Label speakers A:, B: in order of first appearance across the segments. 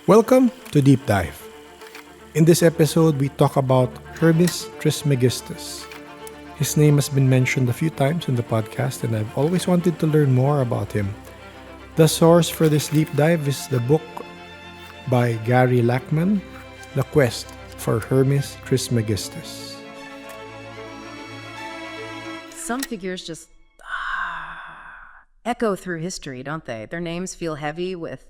A: Welcome to Deep Dive. In this episode, we talk about Hermes Trismegistus. His name has been mentioned a few times in the podcast, and I've always wanted to learn more about him. The source for this deep dive is the book by Gary Lachman, The Quest for Hermes Trismegistus.
B: Some figures just echo through history, don't they? Their names feel heavy with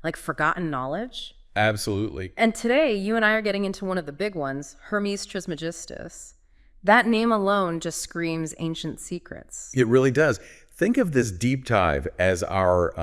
B: like forgotten knowledge.
C: Absolutely.
B: And today, you and I are getting into one of the big ones, Hermes Trismegistus. That name alone just screams ancient secrets.
C: It really does. Think of this deep dive as our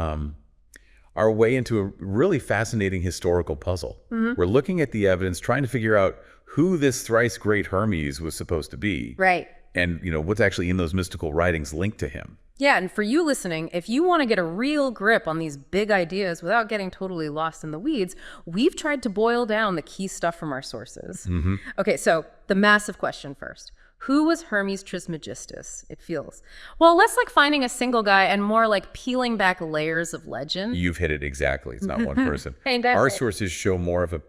C: way into a really fascinating historical puzzle. Mm-hmm. We're looking at the evidence, trying to figure out who this thrice great Hermes was supposed to be.
B: Right.
C: And, what's actually in those mystical writings linked to him.
B: Yeah, and for you listening, if you want to get a real grip on these big ideas without getting totally lost in the weeds, we've tried to boil down the key stuff from our sources. Mm-hmm. Okay, so the massive question first. Who was Hermes Trismegistus? It feels, well, less like finding a single guy and more like peeling back layers of legend.
C: You've hit it exactly. It's not one person.
B: Our
C: sources show more of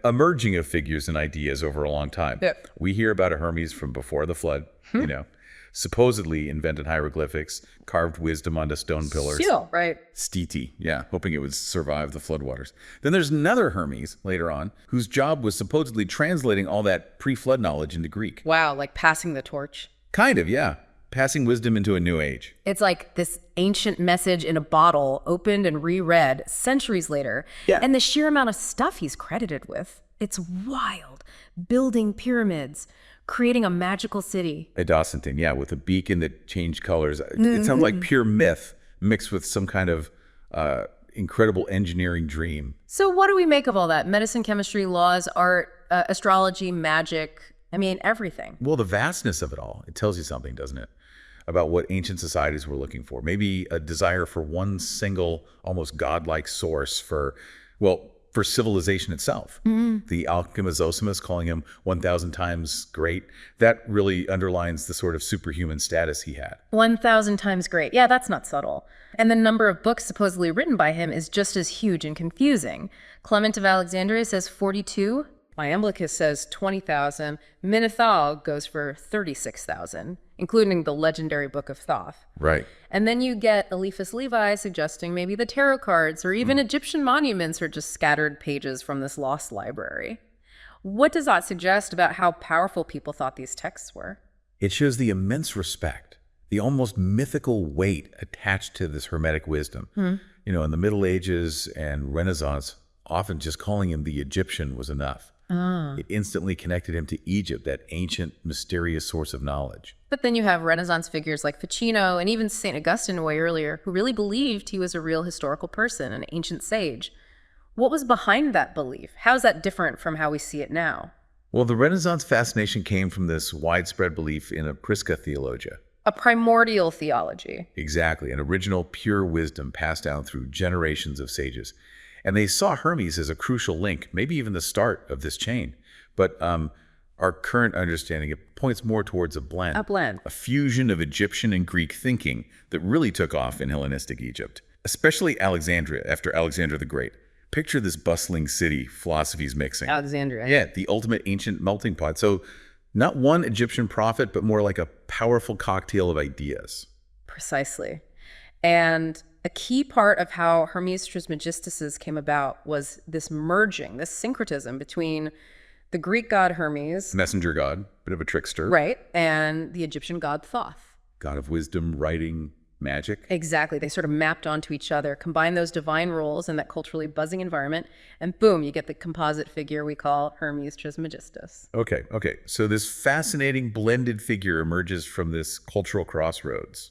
C: a merging of figures and ideas over a long time.
B: Yep.
C: We hear about a Hermes from before the flood, supposedly invented hieroglyphics, carved wisdom onto stone pillars.
B: Still, right.
C: Stiti, hoping it would survive the floodwaters. Then there's another Hermes later on, whose job was supposedly translating all that pre-flood knowledge into Greek.
B: Wow, like passing the torch.
C: Kind of, yeah. Passing wisdom into a new age.
B: It's like this ancient message in a bottle, opened and reread centuries later.
C: Yeah.
B: And the sheer amount of stuff he's credited with, it's wild. Building pyramids, creating a magical city.
C: A Dawsonton, with a beacon that changed colors. It sounds like pure myth mixed with some kind of incredible engineering dream.
B: So what do we make of all that? Medicine, chemistry, laws, art, astrology, magic, everything.
C: Well, the vastness of it all, it tells you something, doesn't it? About what ancient societies were looking for. Maybe a desire for one single, almost godlike source for civilization itself. Mm-hmm. The Alchemist Zosimus calling him 1,000 times great, that really underlines the sort of superhuman status he had. 1,000
B: times great. Yeah, that's not subtle. And the number of books supposedly written by him is just as huge and confusing. Clement of Alexandria says 42. Iamblichus says 20,000. Minethal goes for 36,000, including the legendary Book of Thoth.
C: Right.
B: And then you get Eliphas Levi suggesting maybe the tarot cards or even Egyptian monuments are just scattered pages from this lost library. What does that suggest about how powerful people thought these texts were?
C: It shows the immense respect, the almost mythical weight attached to this Hermetic wisdom. In the Middle Ages and Renaissance, often just calling him the Egyptian was enough. It instantly connected him to Egypt, that ancient, mysterious source of knowledge.
B: But then you have Renaissance figures like Ficino and even St. Augustine way earlier, who really believed he was a real historical person, an ancient sage. What was behind that belief? How is that different from how we see it now?
C: Well, the Renaissance fascination came from this widespread belief in a Prisca theologia.
B: A primordial theology.
C: Exactly, an original pure wisdom passed down through generations of sages. And they saw Hermes as a crucial link, maybe even the start of this chain. But our current understanding, it points more towards a blend. A fusion of Egyptian and Greek thinking that really took off in Hellenistic Egypt, especially Alexandria after Alexander the Great. Picture this bustling city, philosophies mixing.
B: Alexandria.
C: Yeah, the ultimate ancient melting pot. So not one Egyptian prophet, but more like a powerful cocktail of ideas.
B: Precisely. And a key part of how Hermes Trismegistus came about was this merging, this syncretism between the Greek god Hermes,
C: messenger god, bit of a trickster,
B: right, and the Egyptian god Thoth,
C: god of wisdom, writing, magic.
B: Exactly. They sort of mapped onto each other, combine those divine roles in that culturally buzzing environment, and boom, you get the composite figure we call Hermes Trismegistus.
C: Okay. So this fascinating blended figure emerges from this cultural crossroads.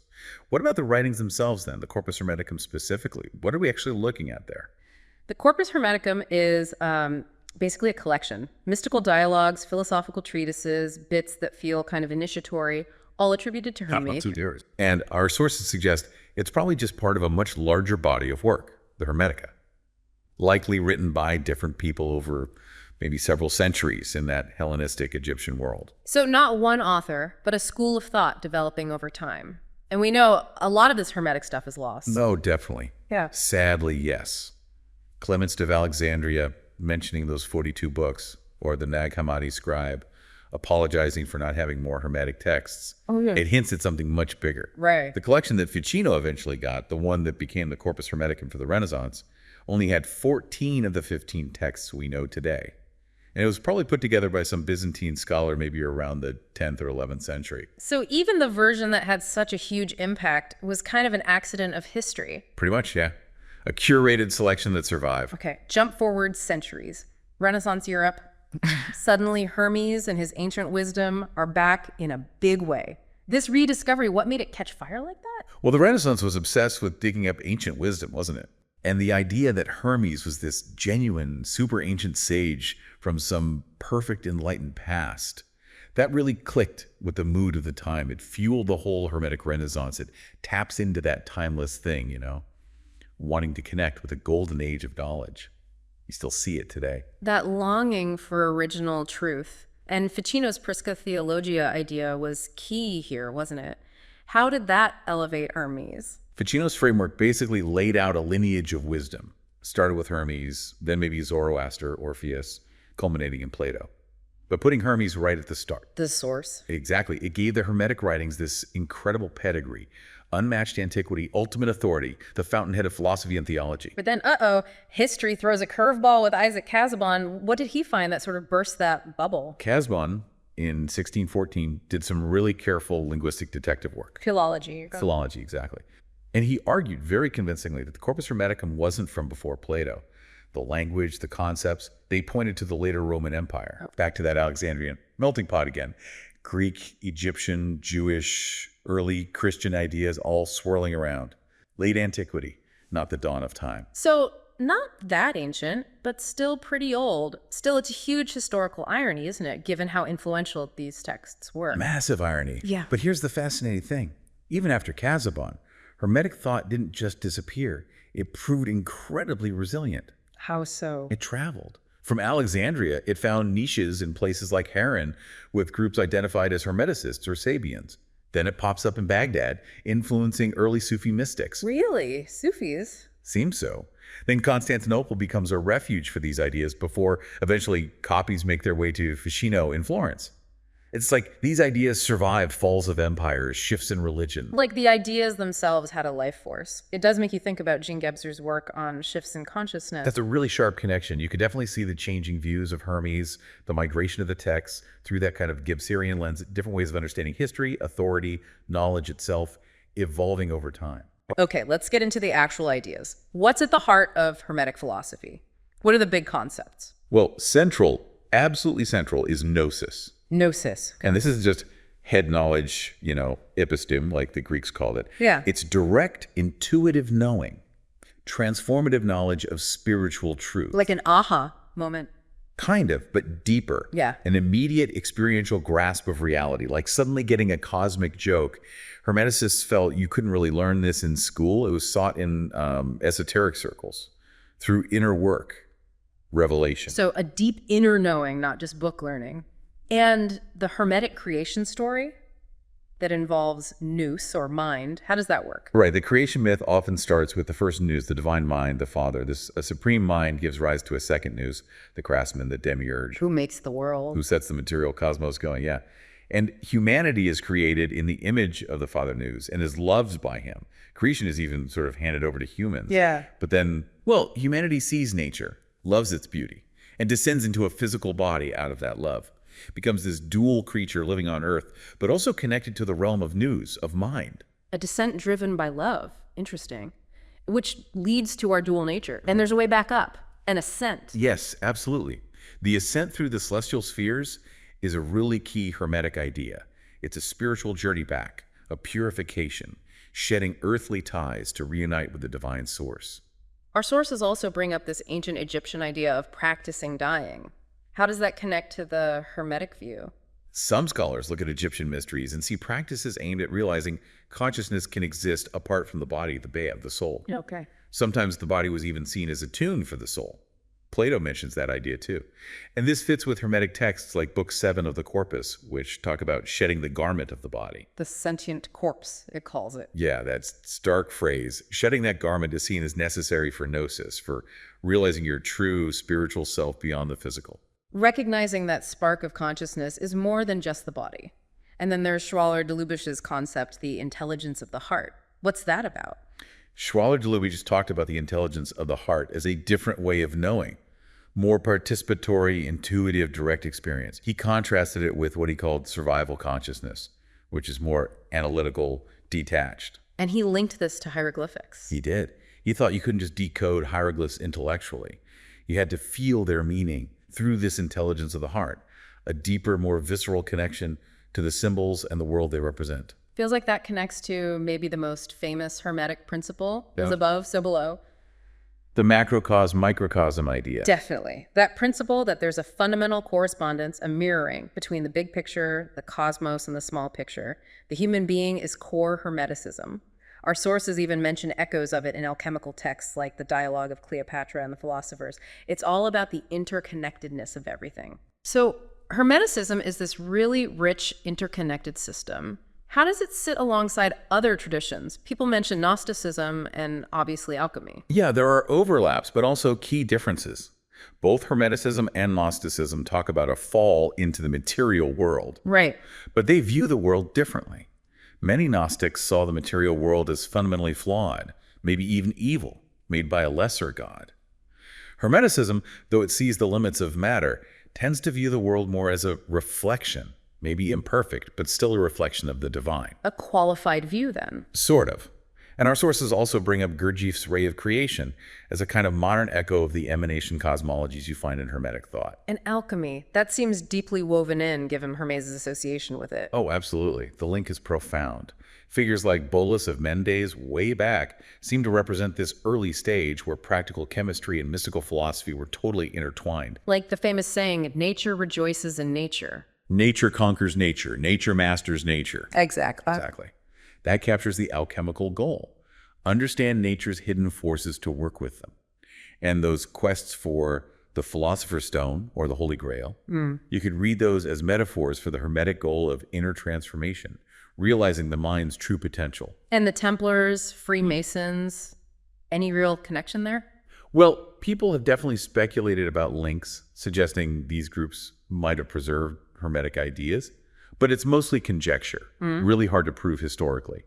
C: What about the writings themselves then, the Corpus Hermeticum specifically? What are we actually looking at there?
B: The Corpus Hermeticum is basically a collection. Mystical dialogues, philosophical treatises, bits that feel kind of initiatory, all attributed to Hermes.
C: And our sources suggest it's probably just part of a much larger body of work, the Hermetica, likely written by different people over maybe several centuries in that Hellenistic Egyptian world.
B: So not one author, but a school of thought developing over time. And we know a lot of this Hermetic stuff is lost.
C: No, definitely.
B: Yeah.
C: Sadly, yes. Clements of Alexandria mentioning those 42 books, or the Nag Hammadi scribe apologizing for not having more Hermetic texts.
B: Oh, yeah.
C: It hints at something much bigger.
B: Right.
C: The collection that Ficino eventually got, the one that became the Corpus Hermeticum for the Renaissance, only had 14 of the 15 texts we know today. And it was probably put together by some Byzantine scholar maybe around the 10th or 11th century.
B: So even the version that had such a huge impact was kind of an accident of history.
C: Pretty much, yeah. A curated selection that survived.
B: Okay, jump forward centuries. Renaissance Europe. Suddenly Hermes and his ancient wisdom are back in a big way. This rediscovery, what made it catch fire like that?
C: Well, the Renaissance was obsessed with digging up ancient wisdom, wasn't it? And the idea that Hermes was this genuine, super ancient sage from some perfect enlightened past, that really clicked with the mood of the time. It fueled the whole Hermetic Renaissance. It taps into that timeless thing, wanting to connect with a golden age of knowledge. You still see it today.
B: That longing for original truth. And Ficino's Prisca Theologia idea was key here, wasn't it? How did that elevate Hermes?
C: Ficino's framework basically laid out a lineage of wisdom. Started with Hermes, then maybe Zoroaster, Orpheus, culminating in Plato. But putting Hermes right at the start.
B: The source.
C: Exactly. It gave the Hermetic writings this incredible pedigree, unmatched antiquity, ultimate authority, the fountainhead of philosophy and theology.
B: But then, history throws a curveball with Isaac Casaubon. What did he find that sort of burst that bubble?
C: Casaubon, in 1614, did some really careful linguistic detective work.
B: Philology.
C: Philology, exactly. And he argued very convincingly that the Corpus Hermeticum wasn't from before Plato. The language, the concepts, they pointed to the later Roman Empire. Back to that Alexandrian melting pot again. Greek, Egyptian, Jewish, early Christian ideas all swirling around. Late antiquity, not the dawn of time.
B: So not that ancient, but still pretty old. Still, it's a huge historical irony, isn't it, given how influential these texts were?
C: Massive irony.
B: Yeah.
C: But here's the fascinating thing. Even after Casaubon, Hermetic thought didn't just disappear. It proved incredibly resilient.
B: How so?
C: It traveled. From Alexandria, it found niches in places like Harran with groups identified as Hermeticists or Sabians. Then it pops up in Baghdad, influencing early Sufi mystics.
B: Really? Sufis?
C: Seems so. Then Constantinople becomes a refuge for these ideas before eventually copies make their way to Ficino in Florence. It's like these ideas survived falls of empires, shifts in religion.
B: Like the ideas themselves had a life force. It does make you think about Jean Gebser's work on shifts in consciousness.
C: That's a really sharp connection. You could definitely see the changing views of Hermes, the migration of the texts through that kind of Gebserian lens, different ways of understanding history, authority, knowledge itself, evolving over time.
B: Okay, let's get into the actual ideas. What's at the heart of Hermetic philosophy? What are the big concepts?
C: Well, central, absolutely central, is gnosis.
B: Gnosis.
C: And this is just head knowledge, episteme, like the Greeks called it.
B: Yeah.
C: It's direct, intuitive knowing, transformative knowledge of spiritual truth.
B: Like an aha moment.
C: Kind of, but deeper.
B: Yeah.
C: An immediate experiential grasp of reality, like suddenly getting a cosmic joke. Hermeticists felt you couldn't really learn this in school. It was sought in esoteric circles through inner work, revelation.
B: So a deep inner knowing, not just book learning. And the Hermetic creation story that involves nous or mind, how does that work?
C: Right. The creation myth often starts with the first nous, the divine mind, the Father. A supreme mind gives rise to a second nous, the craftsman, the demiurge.
B: Who makes the world?
C: Who sets the material cosmos going, yeah. And humanity is created in the image of the Father nous and is loved by him. Creation is even sort of handed over to humans.
B: Yeah.
C: But then, humanity sees nature, loves its beauty, and descends into a physical body out of that love. Becomes this dual creature living on earth, but also connected to the realm of nous, of mind.
B: A descent driven by love. Interesting. Which leads to our dual nature. And there's a way back up, an ascent.
C: Yes, absolutely. The ascent through the celestial spheres is a really key Hermetic idea. It's a spiritual journey back, a purification, shedding earthly ties to reunite with the divine source.
B: Our sources also bring up this ancient Egyptian idea of practicing dying. How does that connect to the Hermetic view?
C: Some scholars look at Egyptian mysteries and see practices aimed at realizing consciousness can exist apart from the body, the soul.
B: Okay.
C: Sometimes the body was even seen as a tune for the soul. Plato mentions that idea too. And this fits with Hermetic texts like Book 7 of the Corpus, which talk about shedding the garment of the body.
B: The sentient corpse, it calls it.
C: Yeah, that stark phrase. Shedding that garment is seen as necessary for gnosis, for realizing your true spiritual self beyond the physical.
B: Recognizing that spark of consciousness is more than just the body. And then there's Schwaller-Delubish's concept, the intelligence of the heart. What's that about?
C: Schwaller-Delubisch just talked about the intelligence of the heart as a different way of knowing, more participatory, intuitive, direct experience. He contrasted it with what he called survival consciousness, which is more analytical, detached.
B: And he linked this to hieroglyphics.
C: He did. He thought you couldn't just decode hieroglyphs intellectually. You had to feel their meaning through this intelligence of the heart, a deeper, more visceral connection to the symbols and the world they represent.
B: Feels like that connects to maybe the most famous Hermetic principle,
C: Yeah.
B: as above, so below.
C: The macrocosm, microcosm idea.
B: Definitely. That principle that there's a fundamental correspondence, a mirroring between the big picture, the cosmos, and the small picture. The human being is core Hermeticism. Our sources even mention echoes of it in alchemical texts like the Dialogue of Cleopatra and the Philosophers. It's all about the interconnectedness of everything. So Hermeticism is this really rich, interconnected system. How does it sit alongside other traditions? People mention Gnosticism and obviously alchemy.
C: Yeah, there are overlaps, but also key differences. Both Hermeticism and Gnosticism talk about a fall into the material world,
B: Right.
C: but they view the world differently. Many Gnostics saw the material world as fundamentally flawed, maybe even evil, made by a lesser god. Hermeticism, though it sees the limits of matter, tends to view the world more as a reflection, maybe imperfect, but still a reflection of the divine.
B: A qualified view, then.
C: Sort of. And our sources also bring up Gurdjieff's ray of creation as a kind of modern echo of the emanation cosmologies you find in Hermetic thought.
B: And alchemy, that seems deeply woven in, given Hermes' association with it.
C: Oh, absolutely. The link is profound. Figures like Bolus of Mendes way back seem to represent this early stage where practical chemistry and mystical philosophy were totally intertwined.
B: Like the famous saying, nature rejoices in nature.
C: Nature conquers nature. Nature masters nature.
B: Exactly.
C: Exactly. That captures the alchemical goal. Understand nature's hidden forces to work with them. And those quests for the Philosopher's Stone or the Holy Grail, you could read those as metaphors for the Hermetic goal of inner transformation, realizing the mind's true potential.
B: And the Templars, Freemasons, any real connection there?
C: Well, people have definitely speculated about links, suggesting these groups might have preserved Hermetic ideas, but it's mostly conjecture, really hard to prove historically.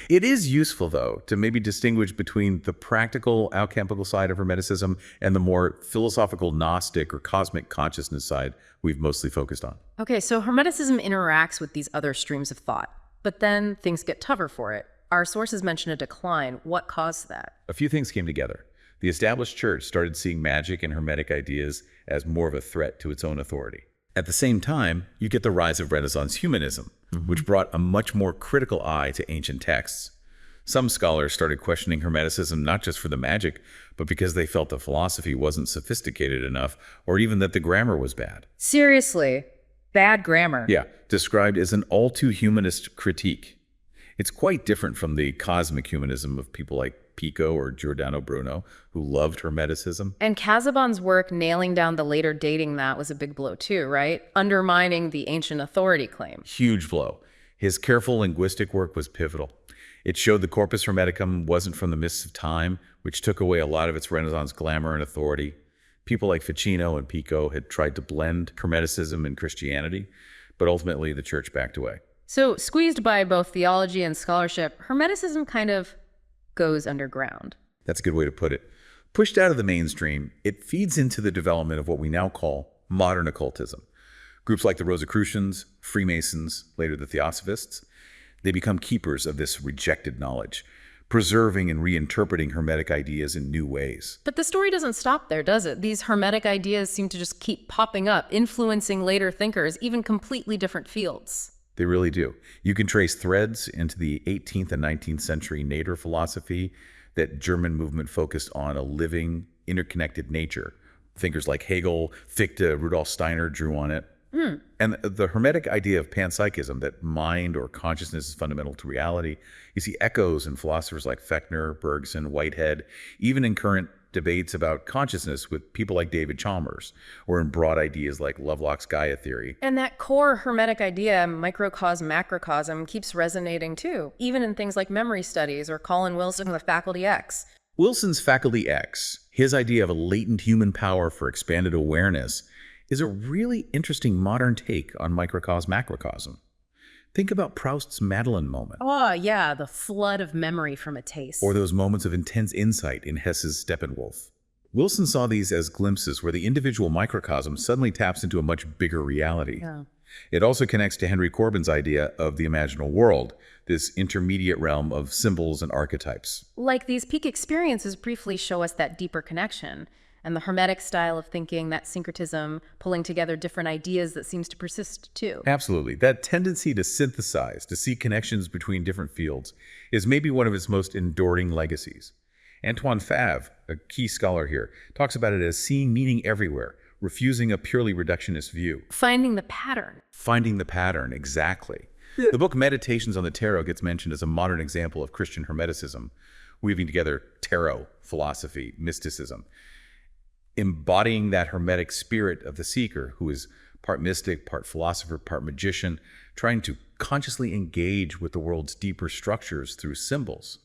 C: It is useful, though, to maybe distinguish between the practical alchemical side of Hermeticism and the more philosophical Gnostic or cosmic consciousness side we've mostly focused on.
B: Okay, so Hermeticism interacts with these other streams of thought, but then things get tougher for it. Our sources mention a decline. What caused that?
C: A few things came together. The established church started seeing magic and Hermetic ideas as more of a threat to its own authority. At the same time, you get the rise of Renaissance humanism, which brought a much more critical eye to ancient texts. Some scholars started questioning Hermeticism not just for the magic, but because they felt the philosophy wasn't sophisticated enough, or even that the grammar was bad.
B: Seriously, bad grammar.
C: Yeah, described as an all-too-humanist critique. It's quite different from the cosmic humanism of people like Pico or Giordano Bruno, who loved Hermeticism.
B: And Casaubon's work nailing down the later dating that was a big blow too, right? Undermining the ancient authority claim.
C: Huge blow. His careful linguistic work was pivotal. It showed the corpus hermeticum wasn't from the mists of time, which took away a lot of its Renaissance glamour and authority. People like Ficino and Pico had tried to blend Hermeticism and Christianity, but ultimately the church backed away.
B: So, squeezed by both theology and scholarship, Hermeticism kind of goes underground.
C: That's a good way to put it. Pushed out of the mainstream, it feeds into the development of what we now call modern occultism. Groups like the Rosicrucians, Freemasons, later the Theosophists, they become keepers of this rejected knowledge, preserving and reinterpreting Hermetic ideas in new ways.
B: But the story doesn't stop there, does it? These Hermetic ideas seem to just keep popping up, influencing later thinkers, even completely different fields.
C: They really do. You can trace threads into the 18th and 19th century Nader philosophy. That German movement focused on a living, interconnected nature. Thinkers like Hegel, Fichte, Rudolf Steiner drew on it. And the Hermetic idea of panpsychism, that mind or consciousness is fundamental to reality, you see echoes in philosophers like Fechner, Bergson, Whitehead, even in current debates about consciousness with people like David Chalmers, or in broad ideas like Lovelock's Gaia theory.
B: And that core Hermetic idea, microcosm, macrocosm, keeps resonating too, even in things like memory studies or Colin Wilson with Faculty X.
C: Wilson's Faculty X, his idea of a latent human power for expanded awareness, is a really interesting modern take on microcosm, macrocosm. Think about Proust's Madeline moment.
B: Oh, yeah, the flood of memory from a taste.
C: Or those moments of intense insight in Hesse's Steppenwolf. Wilson saw these as glimpses where the individual microcosm suddenly taps into a much bigger reality.
B: Yeah.
C: It also connects to Henry Corbin's idea of the imaginal world, this intermediate realm of symbols and archetypes.
B: Like these peak experiences briefly show us that deeper connection, and the Hermetic style of thinking, that syncretism, pulling together different ideas that seems to persist too.
C: Absolutely. That tendency to synthesize, to see connections between different fields, is maybe one of its most enduring legacies. Antoine Favre, a key scholar here, talks about it as seeing meaning everywhere, refusing a purely reductionist view.
B: Finding the pattern.
C: Finding the pattern, exactly. The book Meditations on the Tarot gets mentioned as a modern example of Christian Hermeticism, weaving together tarot, philosophy, mysticism, embodying that Hermetic spirit of the seeker, who is part mystic, part philosopher, part magician, trying to consciously engage with the world's deeper structures through symbols.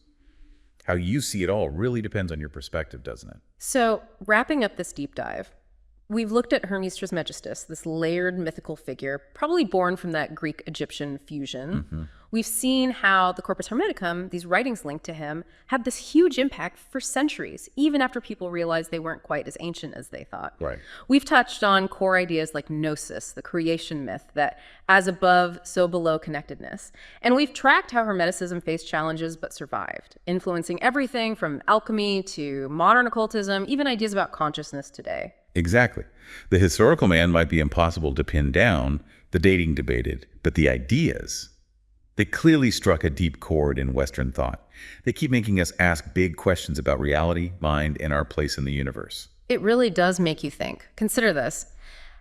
C: How you see it all really depends on your perspective, doesn't it?
B: So, wrapping up this deep dive, we've looked at Hermes Trismegistus, this layered mythical figure, probably born from that Greek-Egyptian fusion. We've seen how the Corpus Hermeticum, these writings linked to him, had this huge impact for centuries, even after people realized they weren't quite as ancient as they thought.
C: Right.
B: We've touched on core ideas like gnosis, the creation myth, that as above, so below connectedness. And we've tracked how Hermeticism faced challenges but survived, influencing everything from alchemy to modern occultism, even ideas about consciousness today.
C: Exactly. The historical man might be impossible to pin down, the dating debated, but the ideas, they clearly struck a deep chord in Western thought. They keep making us ask big questions about reality, mind, and our place in the universe.
B: It really does make you think. Consider this.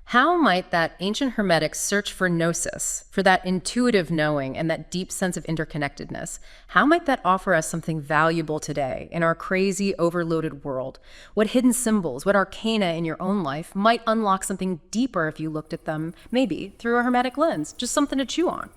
B: How might that ancient Hermetic search for gnosis, for that intuitive knowing and that deep sense of interconnectedness, how might that offer us something valuable today in our crazy, overloaded world? What hidden symbols, what arcana in your own life might unlock something deeper if you looked at them, maybe, through a Hermetic lens? Just something to chew on.